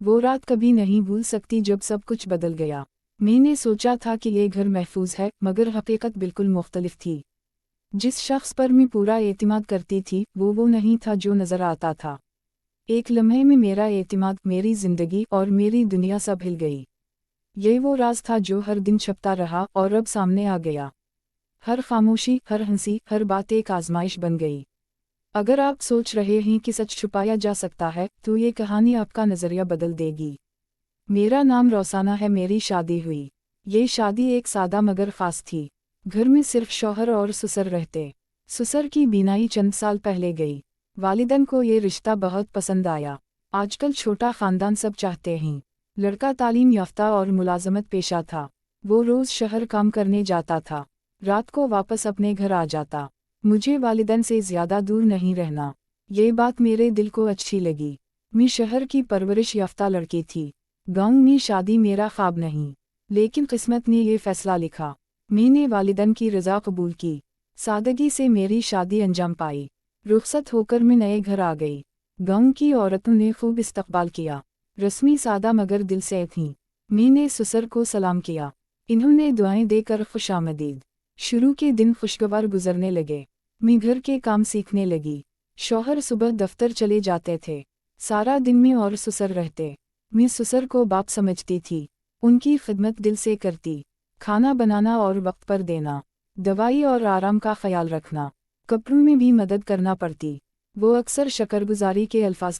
वो रात कभी नहीं भूल सकती जब सब कुछ बदल गया। मैंने सोचा था कि ये घर महफूज है, मगर हकीकत बिल्कुल मुख्तलिफ थी। जिस शख्स पर मैं पूरा एतमाद करती थी वो नहीं था जो नज़र आता था। एक लम्हे में मेरा एतमाद, मेरी जिंदगी और मेरी दुनिया सब हिल गई। ये वो राज था जो हर दिन छपता रहा और अब सामने आ गया। हर खामोशी, हर हंसी, हर बात एक आजमाइश बन गई। अगर आप सोच रहे हैं कि सच छुपाया जा सकता है तो ये कहानी आपका नज़रिया बदल देगी। मेरा नाम रोसाना है, मेरी शादी हुई। ये शादी एक सादा मगर ख़ास थी। घर में सिर्फ शौहर और ससुर रहते। ससुर की बीमारी चंद साल पहले गई। वालिदन को ये रिश्ता बहुत पसंद आया। आजकल छोटा ख़ानदान सब चाहते हैं। लड़का तालीम याफ्ता और मुलाजमत पेशा था। वो रोज़ शहर काम करने जाता था, रात को वापस अपने घर आ जाता। मुझे वालिदन से ज़्यादा दूर नहीं रहना, ये बात मेरे दिल को अच्छी लगी। मैं शहर की परवरिश याफ्ता लड़की थी। गाँव में शादी मेरा ख्वाब नहीं, लेकिन किस्मत ने ये फ़ैसला लिखा। मैंने वालिदन की रज़ा कबूल की। सादगी से मेरी शादी अंजाम पाई। रुखसत होकर मैं नए घर आ गई। गाँव की औरतों ने खूब इस्तकबाल किया। रस्मी सादा मगर दिल से थीं। मैंने ससुर को सलाम किया। इन्होंने दुआएं देकर खुशामदीद। शुरू के दिन खुशगवार गुजरने लगे। मैं घर के काम सीखने लगी। शौहर सुबह दफ्तर चले जाते थे। सारा दिन मैं और ससुर रहते। मैं ससुर को बाप समझती थी। उनकी खिदमत दिल से करती। खाना बनाना और वक्त पर देना, दवाई और आराम का ख्याल रखना, कपड़ों में भी मदद करना पड़ती। वो अक्सर शकरगुजारी के अल्फाज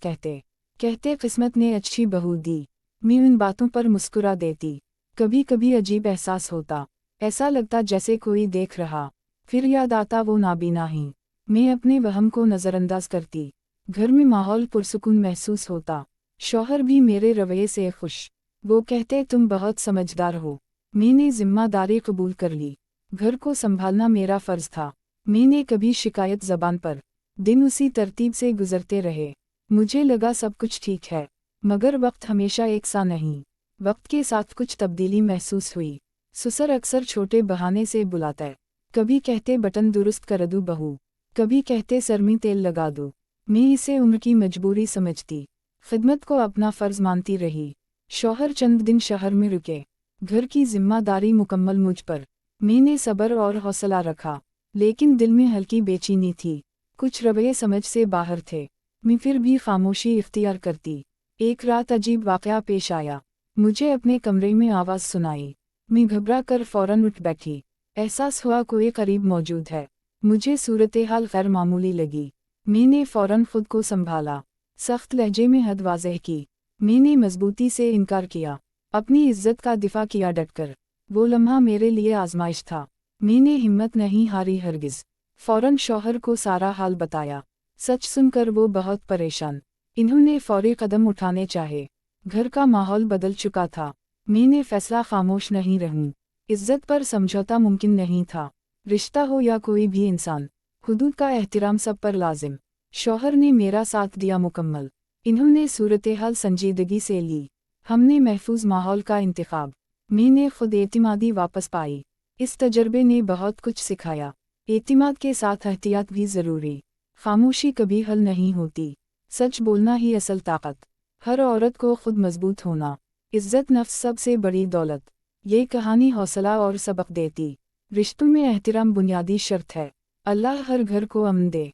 कहते किस्मत ने अच्छी बहू दी। मैं उन बातों पर मुस्कुरा देती। कभी कभी अजीब एहसास होता, ऐसा लगता जैसे कोई देख रहा। फिर याद आता वो नाबीना ही। मैं अपने वहम को नज़रअंदाज करती। घर में माहौल पुरसुकून महसूस होता। शौहर भी मेरे रवैये से खुश। वो कहते तुम बहुत समझदार हो। मैंने जिम्मेदारी कबूल कर ली। घर को संभालना मेरा फ़र्ज़ था। मैंने कभी शिकायत ज़बान पर। दिन उसी तरतीब से गुजरते रहे। मुझे लगा सब कुछ ठीक है, मगर वक्त हमेशा एक सा नहीं। वक्त के साथ कुछ तब्दीली महसूस हुई। ससुर अक्सर छोटे बहाने से बुलाते। कभी कहते बटन दुरुस्त कर दूँ बहू, कभी कहते सर में तेल लगा दो। मैं इसे उम्र की मजबूरी समझती। खिदमत को अपना फ़र्ज़ मानती रही। शौहर चंद दिन शहर में रुके। घर की जिम्मेदारी मुकम्मल मुझ पर। मैंने सब्र और हौसला रखा, लेकिन दिल में हल्की बेचैनी थी। कुछ रवैये समझ से बाहर थे। मैं फिर भी खामोशी इख्तियार करती। एक रात अजीब वाक़या पेश आया। मुझे अपने कमरे में आवाज़ सुनाई। मैं घबरा कर फ़ौरन उठ बैठी। एहसास हुआ कोई करीब मौजूद है। मुझे सूरत हाल गैर मामूली लगी। मैंने फ़ौरन खुद को संभाला। सख्त लहजे में हद वाज़ेह की। मैंने मजबूती से इनकार किया। अपनी इज्जत का दिफा किया डटकर। वो लम्हा मेरे लिए आजमाइश था। मैंने हिम्मत नहीं हारी हरगिज़। फ़ौरन शौहर को सारा हाल बताया। सच सुनकर वो बहुत परेशान। इन्होंने फौरी कदम उठाने चाहे। घर का माहौल बदल चुका था। मैंने फैसला खामोश नहीं रहूं। इज्जत पर समझौता मुमकिन नहीं था। रिश्ता हो या कोई भी इंसान, हुदूद का एहतराम सब पर लाजिम। शौहर ने मेरा साथ दिया मुकम्मल। इन्होंने सूरत हाल संजीदगी से ली। हमने महफूज माहौल का इंतखाब। मैंने खुद एतिमादी वापस पाई। इस तजर्बे ने बहुत कुछ सिखाया। एतिमाद के साथ एहतियात भी ज़रूरी। खामोशी कभी हल नहीं होती। सच बोलना ही असल ताकत। हर औरत को खुद मजबूत होना। इज्जत नफ्स सबसे बड़ी दौलत। ये कहानी हौसला और सबक देती। रिश्तों में एहतराम बुनियादी शर्त है। अल्लाह हर घर को अमन दे।